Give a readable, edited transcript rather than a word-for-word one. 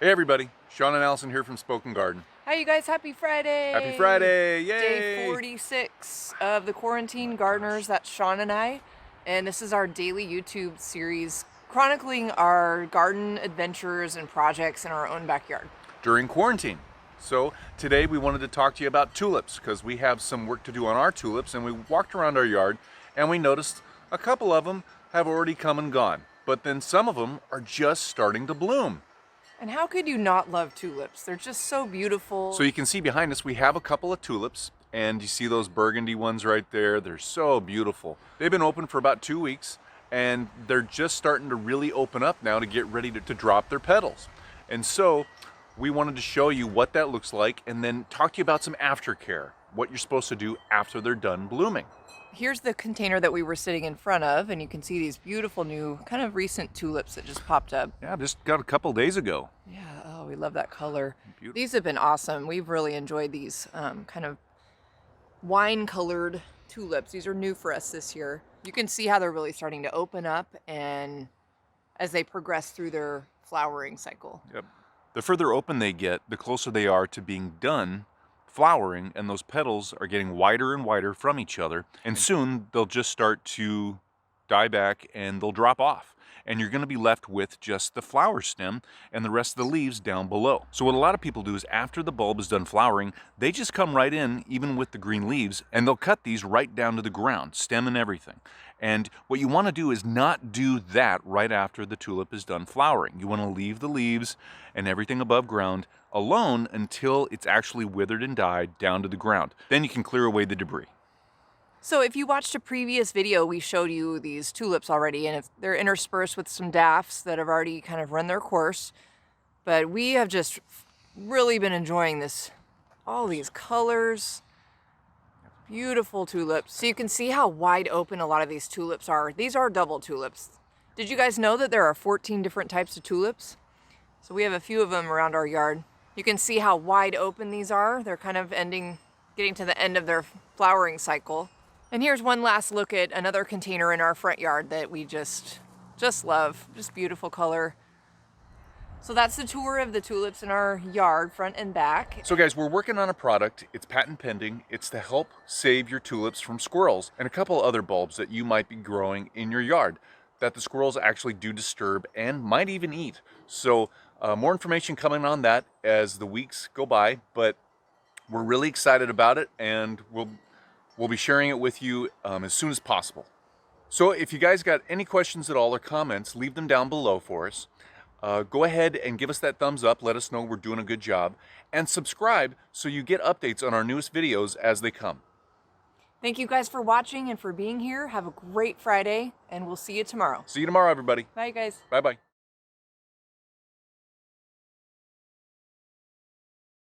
Hey everybody, Sean and Allison here from Spoken Garden. Hi you guys, happy Friday! Happy Friday, yay! Day 46 of the Quarantine Gardeners, that's Sean and I. And this is our daily YouTube series chronicling our garden adventures and projects in our own backyard. During quarantine. So today we wanted to talk to you about tulips because we have some work to do on our tulips, and we walked around our yard and we noticed a couple of them have already come and gone, but then some of them are just starting to bloom. And how could you not love tulips? They're just so beautiful. So you can see behind us we have a couple of tulips, and you see those burgundy ones right there. They're so beautiful. They've been open for about 2 weeks, and they're just starting to really open up now to get ready to drop their petals. And so we wanted to show you what that looks like and then talk to you about some aftercare, what you're supposed to do after they're done blooming. Here's the container that we were sitting in front of, and you can see these beautiful new, kind of recent tulips that just popped up. Yeah, just got a couple days ago. Yeah, oh, we love that color. Beautiful. These have been awesome. We've really enjoyed these kind of wine-colored tulips. These are new for us this year. You can see how they're really starting to open up and as they progress through their flowering cycle. Yep. The further open they get, the closer they are to being done flowering, and those petals are getting wider and wider from each other, and soon they'll just start to die back and they'll drop off, and you're going to be left with just the flower stem and the rest of the leaves down below. So what a lot of people do is after the bulb is done flowering, they just come right in, even with the green leaves, and they'll cut these right down to the ground, stem and everything. And what you want to do is not do that right after the tulip is done flowering. You want to leave the leaves and everything above ground alone until it's actually withered and died down to the ground. Then you can clear away the debris. So if you watched a previous video, we showed you these tulips already, and if they're interspersed with some daffs that have already kind of run their course. But we have just really been enjoying this, all these colors. Beautiful tulips. So you can see how wide open a lot of these tulips are. These are double tulips. Did you guys know that there are 14 different types of tulips? So we have a few of them around our yard. You can see how wide open these are. They're kind of getting to the end of their flowering cycle. And here's one last look at another container in our front yard that we just love. Just beautiful color. So that's the tour of the tulips in our yard, front and back. So guys, we're working on a product. It's patent pending. It's to help save your tulips from squirrels and a couple other bulbs that you might be growing in your yard that the squirrels actually do disturb and might even eat. So more information coming on that as the weeks go by, but we're really excited about it, and we'll be sharing it with you as soon as possible. So if you guys got any questions at all or comments, leave them down below for us. Go ahead and give us that thumbs up. Let us know we're doing a good job. And subscribe so you get updates on our newest videos as they come. Thank you guys for watching and for being here. Have a great Friday, and we'll see you tomorrow. See you tomorrow, everybody. Bye, guys. Bye-bye.